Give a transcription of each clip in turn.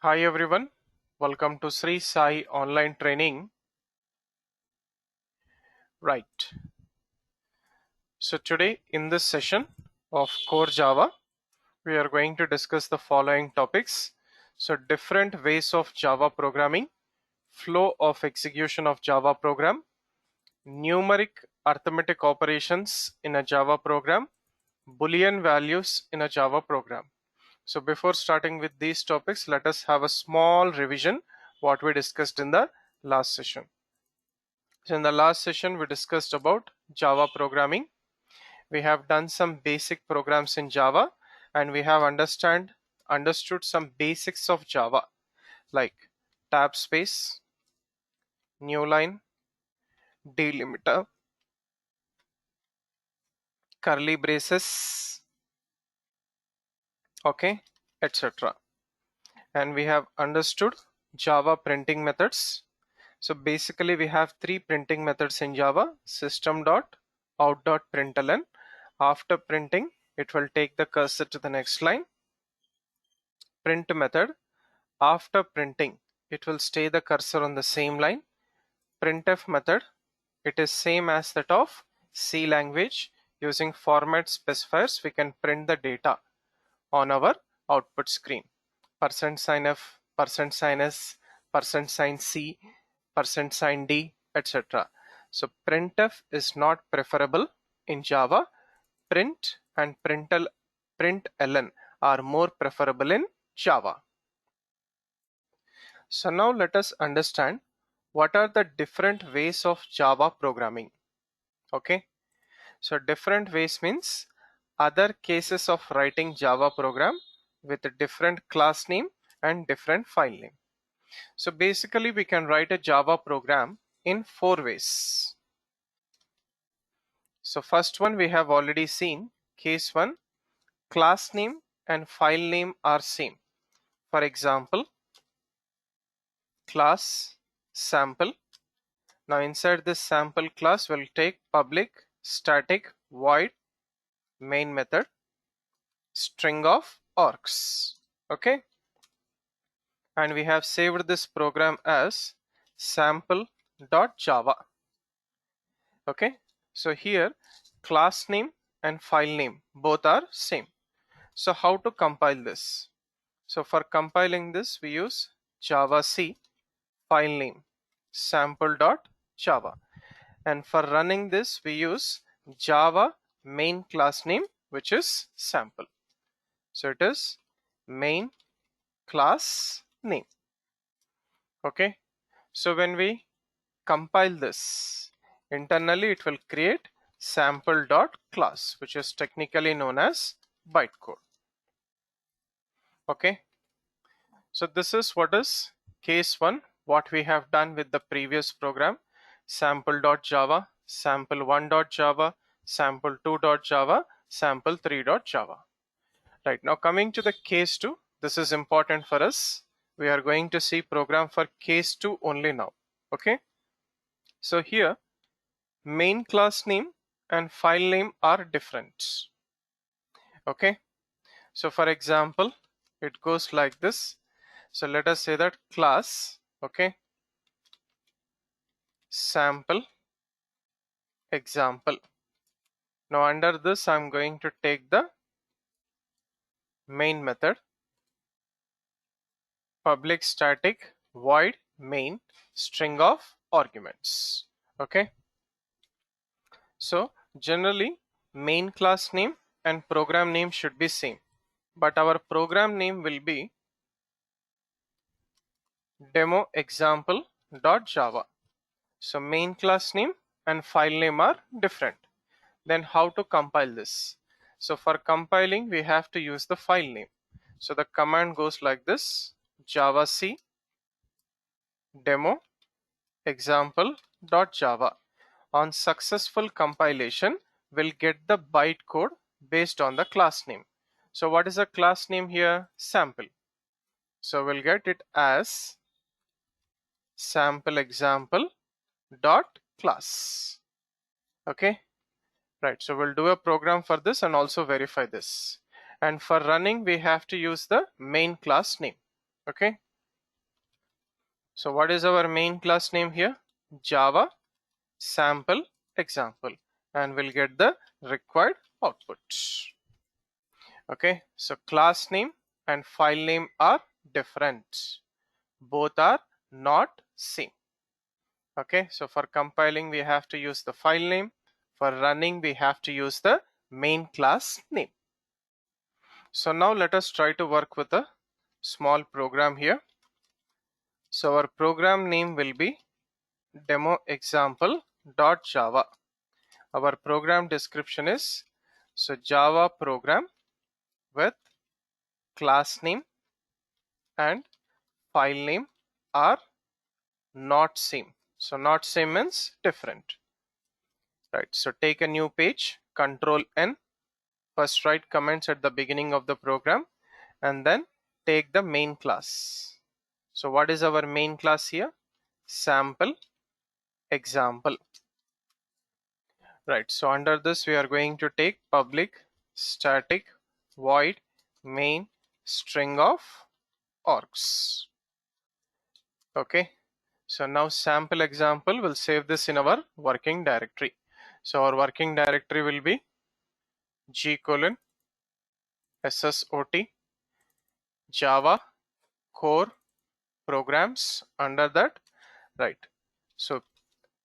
Hi everyone, welcome to srisai online training. Right. So today in this session of Core Java, we are going to discuss the following topics. So different ways of Java programming, flow of execution of Java program, numeric arithmetic operations in a Java program, Boolean values in a Java program. So before starting with these topics, let us have a small revision what we discussed in the last session. So in the last session, we discussed about Java programming. We have done some basic programs in Java, and we have understood some basics of Java, like tab space, new line, delimiter, curly braces, okay, etc. And we have understood Java printing methods. So basically we have three printing methods in Java: system.out.println. After printing, it will take the cursor to the next line. Print method, after printing, it will stay the cursor on the same line. Printf method, it is same as that of C language. Using format specifiers, we can print the data on our output screen. %sign_f, %sign_s, %sign_c, %sign_d, etc. So printf is not preferable in Java. Print and println are more preferable in Java. So now let us understand what are the different ways of Java programming. Okay, so different ways means other cases of writing Java program with a different class name and different file name. So basically we can write a Java program in four ways. So first one we have already seen, case 1, class name and file name are same. For example, class sample. Now inside this sample class we'll take public static void main method string of args. Okay, and we have saved this program as sample.java. Okay, so here class name and file name both are same. So how to compile this? So for compiling this we use javac file name sample.java, and for running this we use java main class name, which is sample. So it is main class name. Okay, so when we compile this internally, it will create sample.class, which is technically known as bytecode. Okay, so this is what is case 1, what we have done with the previous program: sample.java, sample1.java, sample2.java, sample3.java. Right, now coming to the case 2, this is important for us. We are going to see program for case 2 only now. Okay, so here main class name and file name are different. Okay, so for example it goes like this. So let us say that class, okay, sample example. Now under this I'm going to take the main method public static void main string of arguments. Okay, so generally main class name and program name should be same, but our program name will be demo example.java. So main class name and file name are different. Then how to compile this? So for compiling we have to use the file name. So the command goes like this: javac demo example.java. On successful compilation, we'll get the bytecode based on the class name. So what is the class name here? Sample. So we'll get it as sample example dot class. Okay, right, so we'll do a program for this and also verify this, and for running we have to use the main class name. Okay, So what is our main class name here? Java sample example, and we'll get the required output. Okay, so class name and file name are different. Both are not same. Okay, so for compiling we have to use the file name. For running we have to use the main class name. So now let us try to work with a small program here. So our program name will be demo example.java. Our program description is Java program with class name and file name are not same. So not same means different. Right, so take a new page, Control N, first write comments at the beginning of the program, and then take the main class. So what is our main class here? Sample example. Right, so under this we are going to take public static void main string of args. Okay, so now sample example, will save this in our working directory. So our working directory will be g:/ssot java core programs. Under that, right, so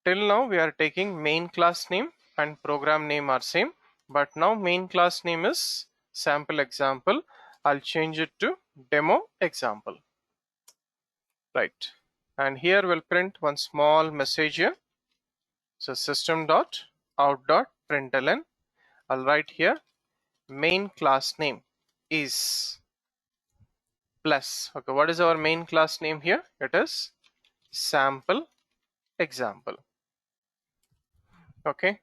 till now we are taking main class name and program name are same, but now main class name is sample example. I'll change it to demo example. Right, and here we'll print one small message here. So system.out.println. I'll write here main class name is plus. Okay, what is our main class name here? It is sample example. Okay,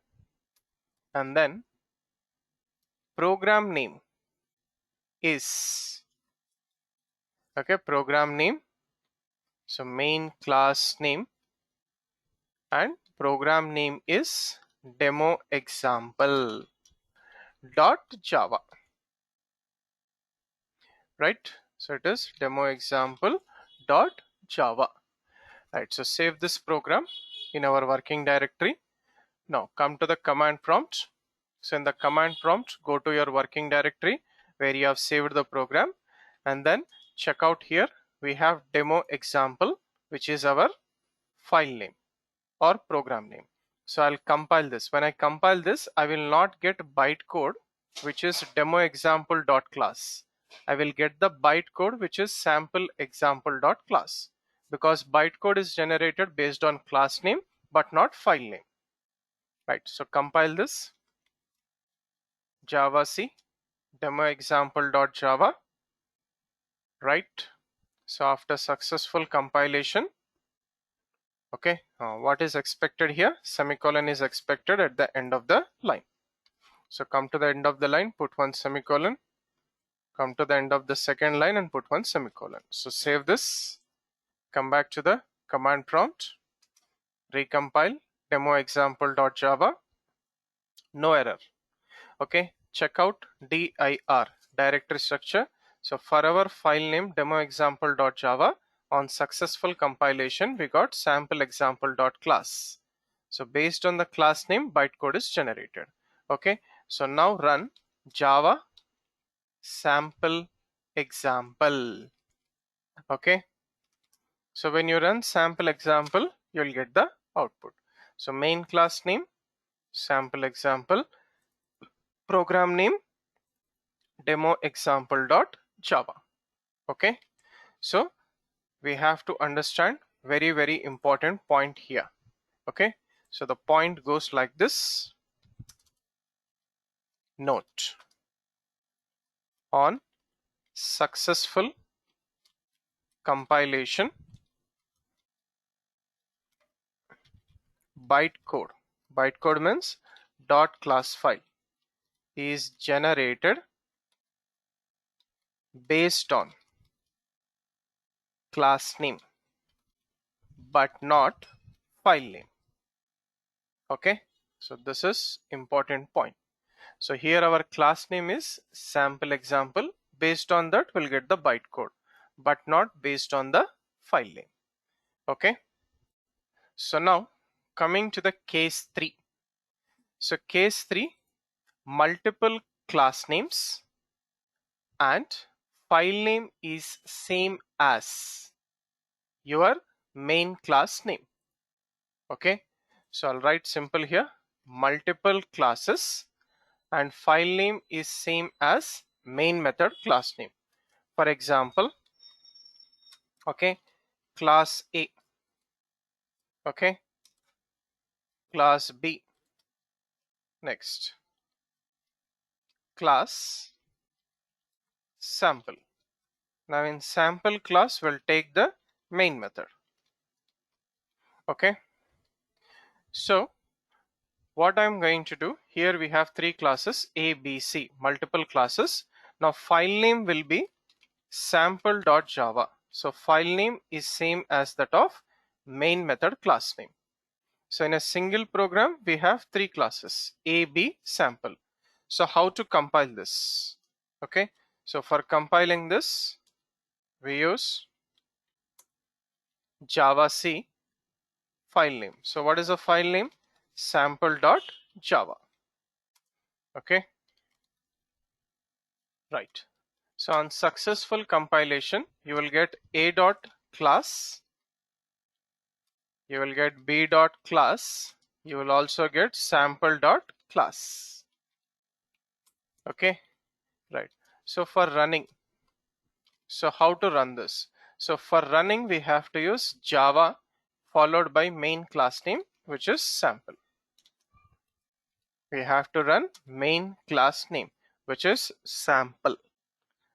and then program name is, okay, program name, so main class name and program name is demo example dot java. Right, so it is demo example dot java. Right, so save this program in our working directory. Now come to the command prompt. So in the command prompt, go to your working directory where you have saved the program, and then check out here we have demo example, which is our file name or program name. So I'll compile this. When I compile this, I will not get bytecode, which is demo example dot class. I will get the bytecode, which is sample example dot class, because bytecode is generated based on class name but not file name. Right, so compile this. Javac demo example.java. Right, so after successful compilation, okay, what is expected here? Semicolon is expected at the end of the line. So come to the end of the line, put one semicolon, come to the end of the second line and put one semicolon. So save this, come back to the command prompt, recompile demo example.java, no error. Okay, check out dir, directory structure. So for our file name demo example.java, on successful compilation we got sample example.class. So based on the class name, bytecode is generated. Okay, so now run java sample example. Okay, so when you run sample example, you'll get the output. So main class name sample example, program name demo example.java. Okay, so we have to understand very important point here. Okay, so the point goes like this. Note: on successful compilation, bytecode means dot class file, is generated based on class name but not file name. Okay, so this is important point. So here our class name is sample example. Based on that we'll get the bytecode, but not based on the file name. Okay, so now coming to the case 3. So case 3, multiple class names and file name is same as your main class name. Okay, so I'll write simple here, multiple classes and file name is same as main method class name. For example, okay, class A, okay, class B, next class sample. Now in sample class we'll take the main method. Okay, so what I'm going to do here, we have 3 classes A, B, C, multiple classes. Now file name will be sample.java. So file name is same as that of main method class name. So in a single program we have 3 classes A, B, sample. So how to compile this? Okay, so for compiling this we use Java C file name. So what is a file name? Sample.java. Okay, right. So on successful compilation you will get A dot class, you will get B dot class, you will also get sample dot class. Okay, right. So for running, so how to run this? So for running we have to use Java followed by main class name, which is sample. We have to run main class name, which is sample.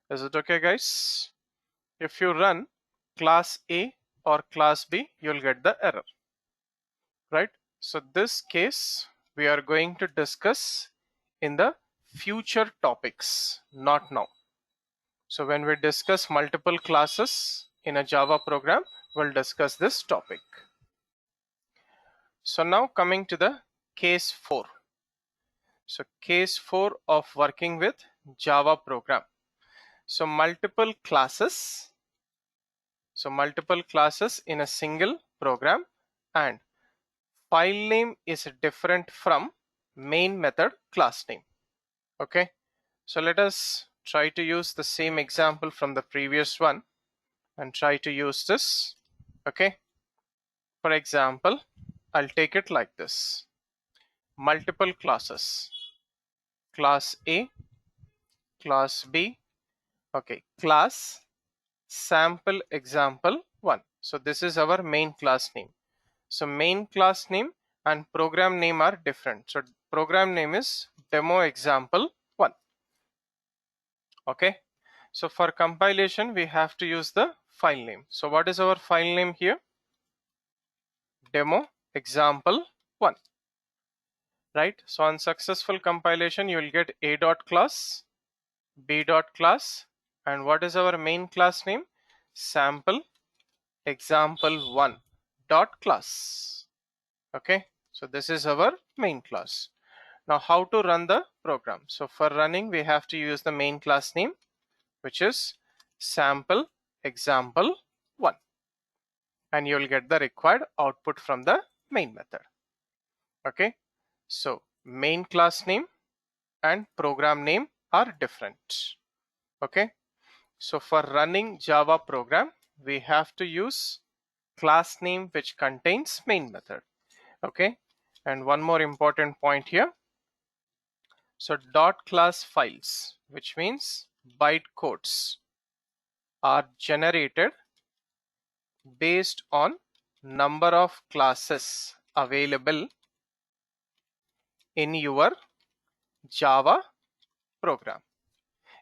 Is it okay, guys? If you run class A or class B, you'll get the error, right? So this case we are going to discuss in the future topics, not now. So when we discuss multiple classes in a Java program, we'll discuss this topic. So now coming to the case 4. So case 4 of working with Java program. So multiple classes in a single program and file name is different from main method class name. Okay, so let us try to use the same example from the previous one and try to use this. Okay, for example, I'll take it like this: multiple classes, class A, class B, okay, class sample example 1. So this is our main class name. So main class name and program name are different. So program name is demo example 1. Okay, so for compilation we have to use the file name. So what is our file name here? Demo example 1, right? So on successful compilation you will get A dot class, B dot class, and what is our main class name? Sample example 1 dot class. Okay, so this is our main class. Now how to run the program? So for running we have to use the main class name, which is sample example 1, and you will get the required output from the main method. Okay, so main class name and program name are different. Okay, so for running Java program we have to use class name which contains main method. Okay, and one more important point here. So dot class files, which means bytecodes, are generated based on number of classes available in your Java program.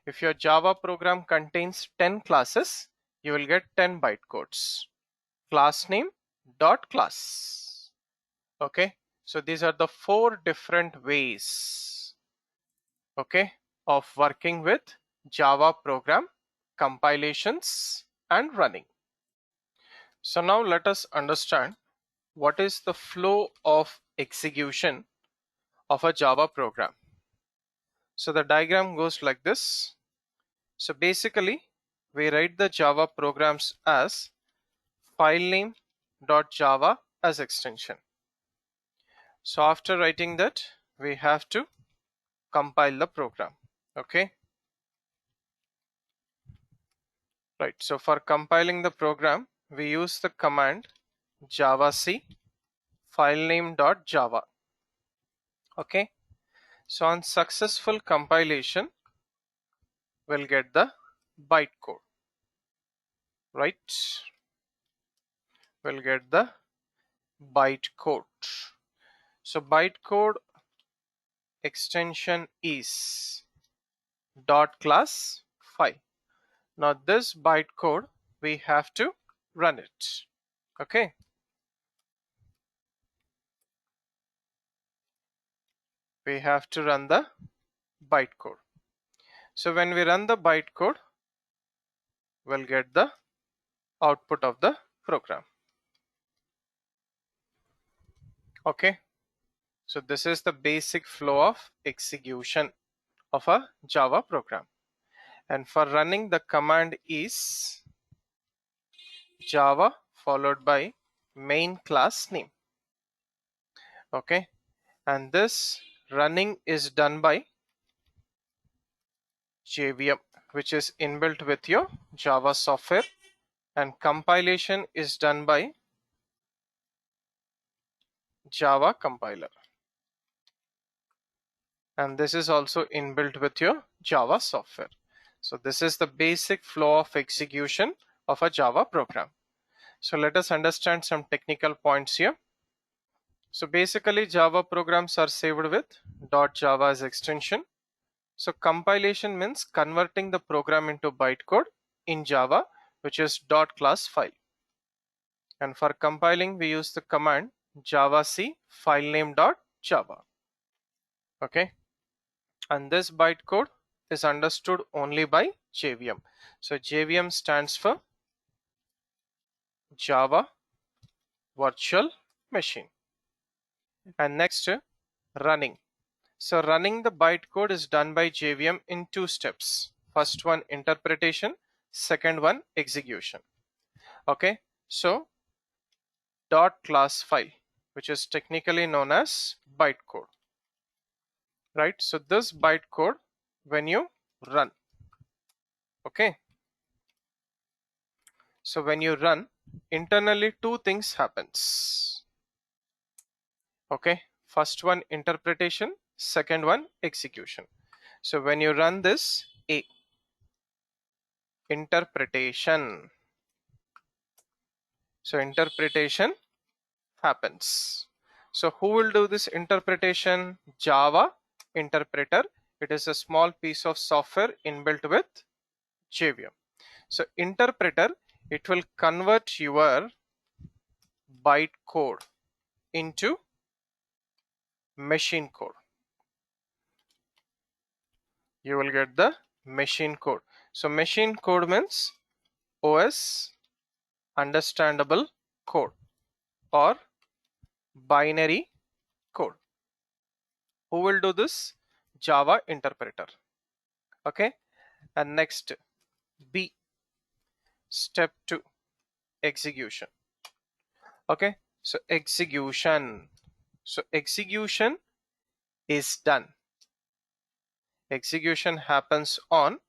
If your Java program contains 10 classes, you will get 10 bytecodes. Class name dot class. Okay, so these are the 4 different ways, okay, of working with Java program compilations and running. So now let us understand what is the flow of execution of a Java program. So the diagram goes like this. So basically we write the Java programs as file name filename.java as extension. So after writing that, we have to compile the program. Okay. Right. So for compiling the program, we use the command javac filename.java. Okay. So on successful compilation, we'll get the bytecode. Right. We'll get the bytecode. So bytecode extension is dot class file. Now this bytecode, we have to run it. Okay. We have to run the bytecode. So when we run the bytecode, we'll get the output of the program. Okay. So this is the basic flow of execution of a Java program. And for running, the command is Java followed by main class name. Okay. And this running is done by JVM, which is inbuilt with your Java software, and compilation is done by Java compiler. And this is also inbuilt with your Java software. So this is the basic flow of execution of a Java program. So let us understand some technical points here. So basically Java programs are saved with .java as extension. So compilation means converting the program into bytecode in Java, which is .class file. And for compiling, we use the command javac filename.java. Okay. And this bytecode is understood only by JVM. So JVM stands for Java Virtual Machine. And next, running. So running the bytecode is done by JVM in two steps. First one, interpretation. Second one, execution. Okay. So dot class file, which is technically known as bytecode. Right. So this bytecode, when you run. Okay. So when you run, internally two things happens. Okay. First one, interpretation. Second one, execution. So when you run this, interpretation. So interpretation happens. So who will do this interpretation? Java interpreter. It is a small piece of software inbuilt with JVM. So interpreter, it will convert your bytecode into machine code. You will get the machine code. So machine code means OS understandable code or binary code. Who will do this? Java interpreter. Okay. And next, B, step 2, execution. Okay. So execution. So execution is done. Execution happens on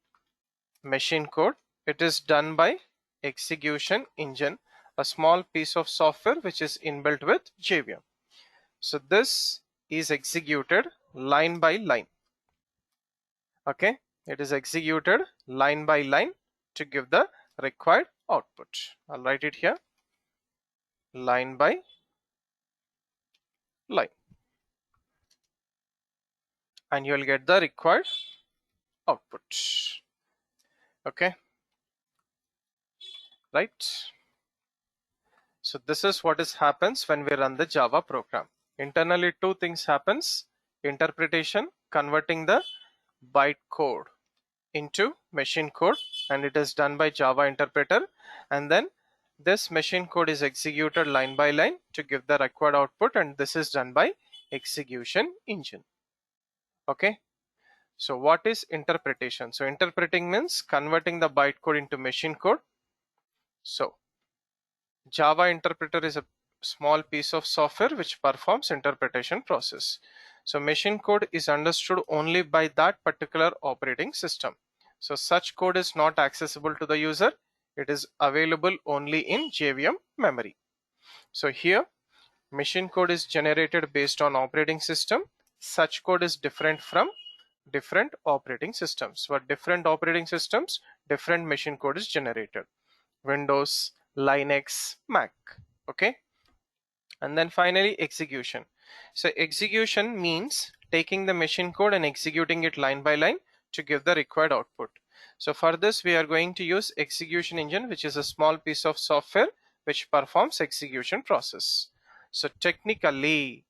machine code. It is done by execution engine, a small piece of software which is inbuilt with JVM. So this is executed line by line. Okay, it is executed line by line to give the required output. I'll write it here, line by line, and you will get the required output. Okay, right? So this is what happens when we run the Java program. Internally two things happens: interpretation, converting the bytecode into machine code, and it is done by Java interpreter, and then this machine code is executed line by line to give the required output, and this is done by execution engine. Okay, so what is interpretation? So interpreting means converting the bytecode into machine code. So Java interpreter is a small piece of software which performs interpretation process. So machine code is understood only by that particular operating system. So such code is not accessible to the user. It is available only in JVM memory. So here machine code is generated based on operating system. Such code is different from different operating systems. For different operating systems, different machine code is generated. Windows, Linux, Mac. Okay. And then finally execution. So execution means taking the machine code and executing it line by line to give the required output. So for this we are going to use execution engine, which is a small piece of software which performs execution process. So technically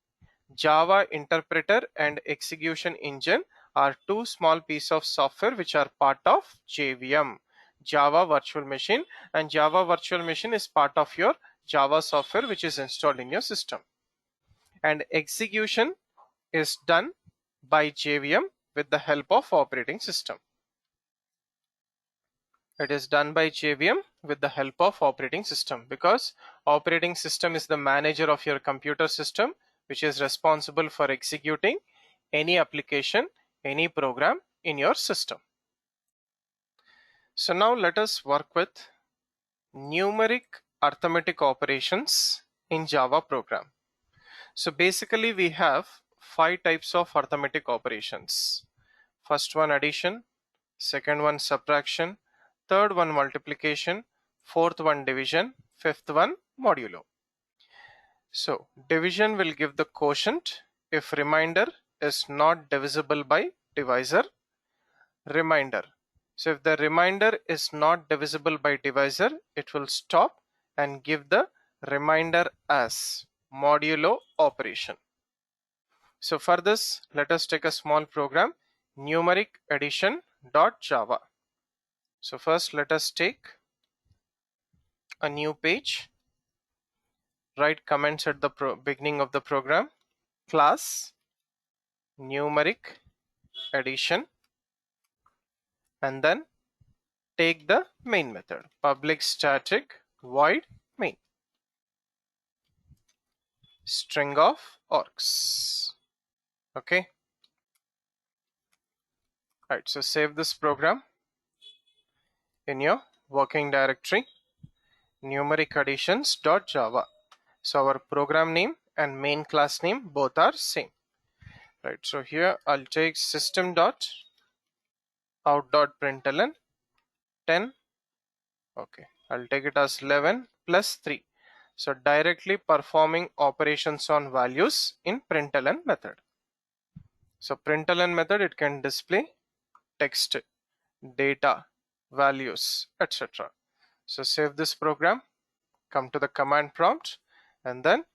Java interpreter and execution engine are two small pieces of software which are part of JVM, Java Virtual Machine, and Java Virtual Machine is part of your Java software which is installed in your system. And execution is done by JVM with the help of operating system. It is done by JVM with the help of operating system, because operating system is the manager of your computer system, which is responsible for executing any application, any program in your system. So now let us work with numeric arithmetic operations in Java program. So basically we have 5 types of arithmetic operations. First one addition, second one subtraction, third one multiplication, fourth one division, fifth one modulo. So division will give the quotient if remainder is not divisible by divisor. Remainder. So if the remainder is not divisible by divisor, it will stop and give the remainder as modulo operation. So for this, let us take a small program, numeric addition.java. So first let us take a new page, write comments at the beginning of the program, class numeric addition, and then take the main method, public static void main, string of args. Okay. Right, so save this program in your working directory, numeric additions.java. So our program name and main class name both are same. Right, so here I'll take system.out.println 10. Okay, I'll take it as 11 plus 3. So directly performing operations on values in println method. So println method, it can display text, data, values, etc. So save this program, come to the command prompt, and then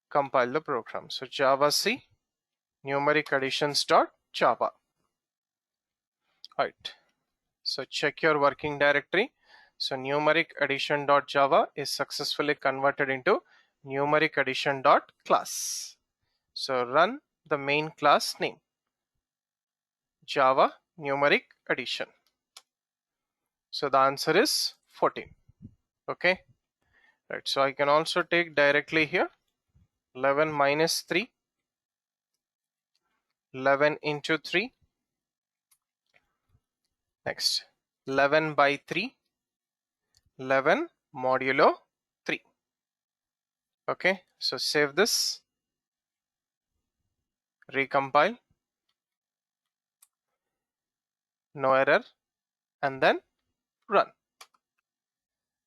compile the program. So javac numeric additions.java. Right. So check your working directory. So numeric addition.java is successfully converted into numeric addition.class. So run the main class name, Java numeric addition. So the answer is 14. Okay. Right. So I can also take directly here 11 minus 3, 11 into 3. Next 11 by 3, 11 modulo 3. Okay. So save this, recompile, no error, and then run.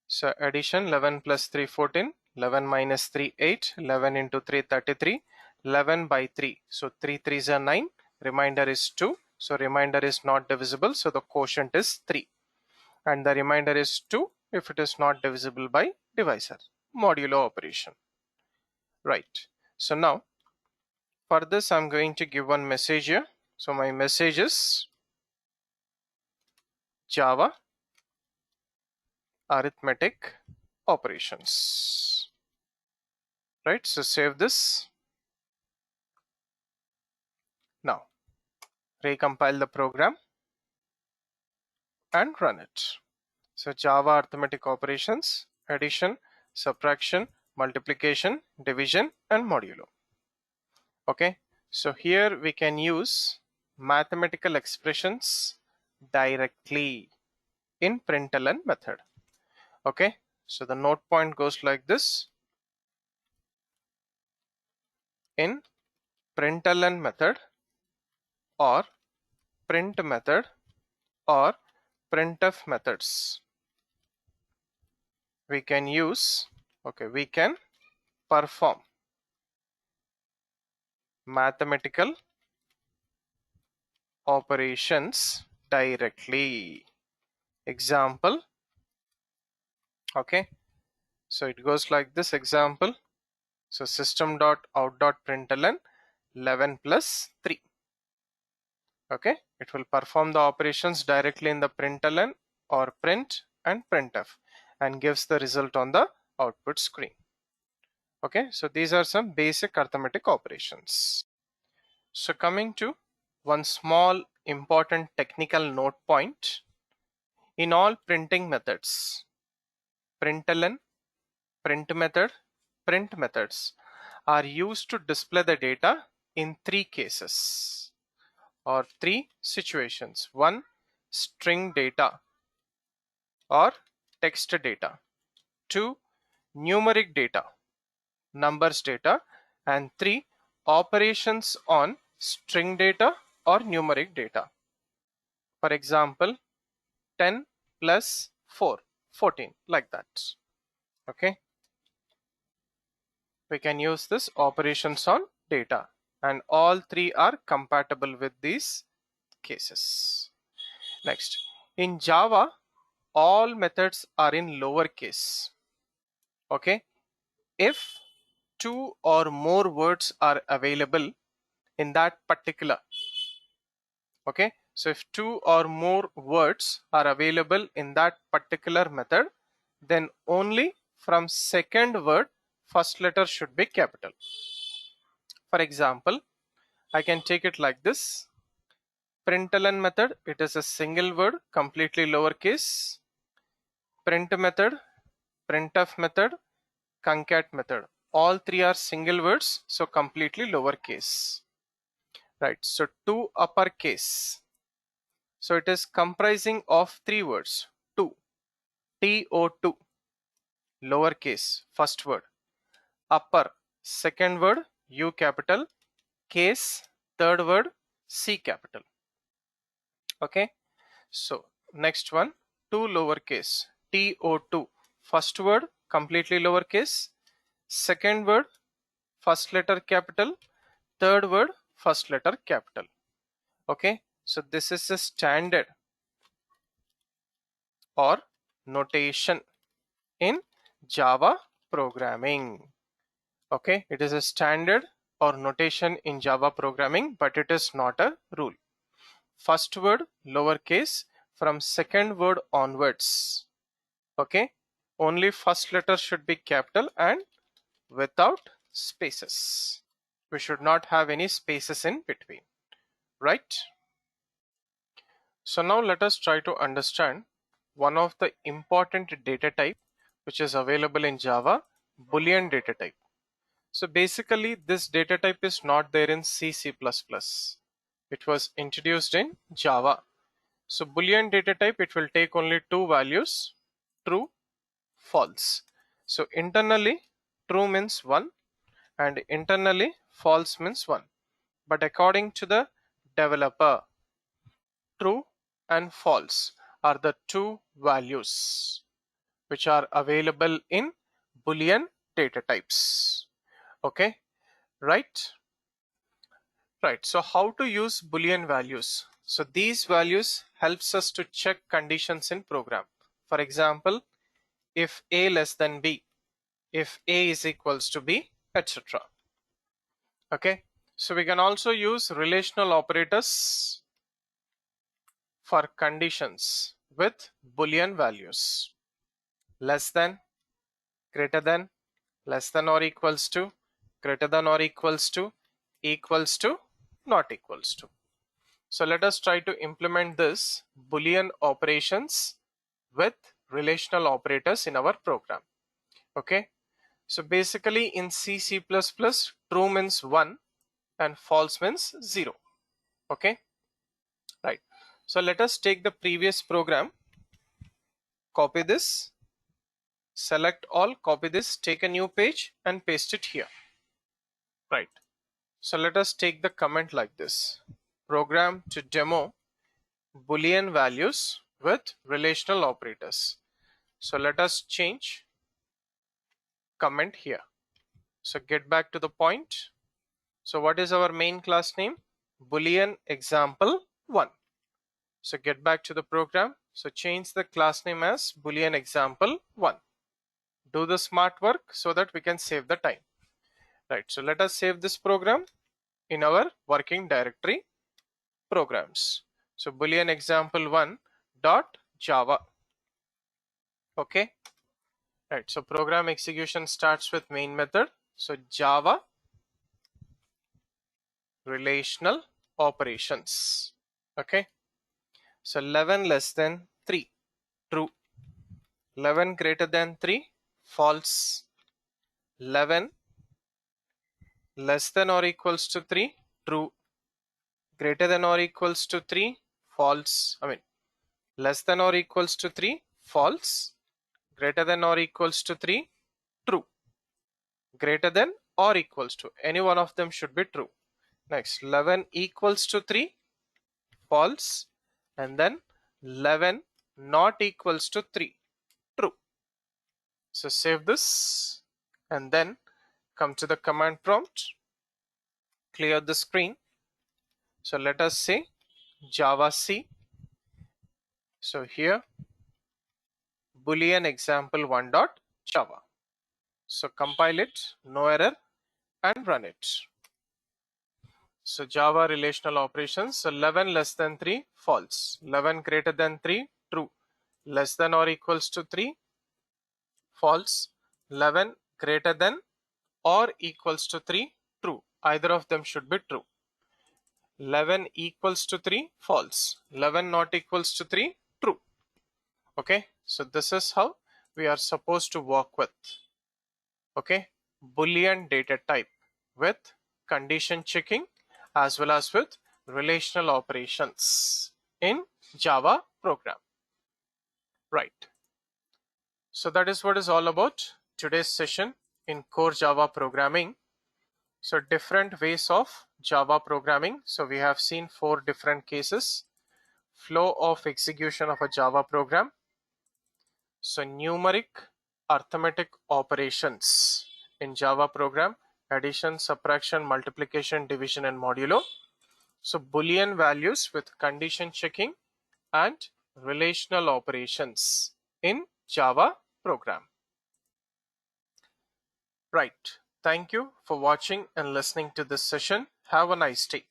So addition 11 plus 3 14, 11 minus 3 8, 11 into 3 33, 11 by 3. So 3 3s are 9, remainder is 2. So remainder is not divisible, so the quotient is 3. And the remainder is 2 if it is not divisible by divisor, modulo operation. Right. So now for this I'm going to give one message here. So my message is Java arithmetic operations. Right, so save this. Now recompile the program and run it. So Java arithmetic operations addition, subtraction, multiplication, division, and modulo. Okay, so here we can use mathematical expressions directly in println method. Okay, so the note point goes like this. In println method or print method or printf methods, we can use, we can perform mathematical operations directly. Example, okay, so it goes like this. Example, so system.out.println 11 plus 3. Okay, it will perform the operations directly in the println or print and printf and gives the result on the output screen. Okay, so these are some basic arithmetic operations. So coming to one small important technical note point. In all printing methods, println, print method, print methods are used to display the data in three cases or three situations. One, string data or text data. Two, numeric data, numbers data. And three, operations on string data or numeric data. For example, 10 plus 4, 14, like that. Okay, we can use this operations on data, and all three are compatible with these cases. Next, in Java, all methods are in lowercase. Okay, if two or more words are available in that particular, okay, so if two or more words are available in that particular method, then only from second word first letter should be capital. For example, I can take it like this. Println method, it is a single word, completely lowercase. Print method, printf method, concat method, all three are single words, so completely lowercase. Right, so two uppercase, so it is comprising of three words. Two, TO2, lowercase, first word. Upper, second word, U capital. Case, third word, C capital. Okay, so next one, two lowercase, TO2, first word completely lowercase, second word first letter capital, third word first letter capital. Okay, so this is a standard or notation in Java programming. Okay, it is a standard or notation in Java programming, but it is not a rule. First word lowercase, from second word onwards. Okay, only first letter should be capital and without spaces. We should not have any spaces in between, right? So now let us try to understand one of the important data type which is available in Java, Boolean data type. So basically this data type is not there in C++. It was introduced in Java. So Boolean data type, it will take only two values, true, false. So internally true means 1 and internally false means 1. But according to the developer, true and false are the two values which are available in Boolean data types. Okay, right? Right, so how to use Boolean values? So these values helps us to check conditions in program. For example, if A less than B, if A is equals to B, etc. Okay, so we can also use relational operators for conditions with Boolean values. Less than, greater than, less than or equals to, greater than or equals to, not equals to. So let us try to implement this Boolean operations with relational operators in our program. Okay, so basically in C++, true means 1 and false means 0. Okay, right. So let us take the previous program, copy this, select all, copy this, take a new page and paste it here. Right. So let us take the comment like this: program to demo Boolean values with relational operators. So let us change comment here. So get back to the point. So what is our main class name? Boolean example 1. So get back to the program. So change the class name as Boolean example 1. Do the smart work so that we can save the time. Right. So let us save this program in our working directory programs. So Boolean example 1 dot Java. Okay. Right. So program execution starts with main method. So Java relational operations. Okay. So 11 less than 3, true. 11 greater than 3, false. 11 less than or equals to 3, true. Greater than or equals to 3, false. Less than or equals to 3, false. Greater than or equals to 3, true. Greater than or equals to, any one of them should be true. Next, 11 equals to 3, false. And then 11 not equals to 3, true. So save this and then come to the command prompt, clear the screen. So let us say Java C. So here Boolean example 1 dot Java. So compile it, no error, and run it. So Java relational operations. So 11 less than 3, false. 11 greater than 3, true. Less than or equals to 3, false. 11 greater than or equals to 3, true. Either of them should be true. 11 equals to 3, false. 11 not equals to 3, true. Okay, so this is how we are supposed to work with, okay, Boolean data type with condition checking as well as with relational operations in Java program. Right. So that is what is all about today's session in core Java programming. So different ways of Java programming. So we have seen 4 different cases. Flow of execution of a Java program. So numeric arithmetic operations in Java program: addition, subtraction, multiplication, division, and modulo. So Boolean values with condition checking and relational operations in Java program. Right. Thank you for watching and listening to this session. Have a nice day.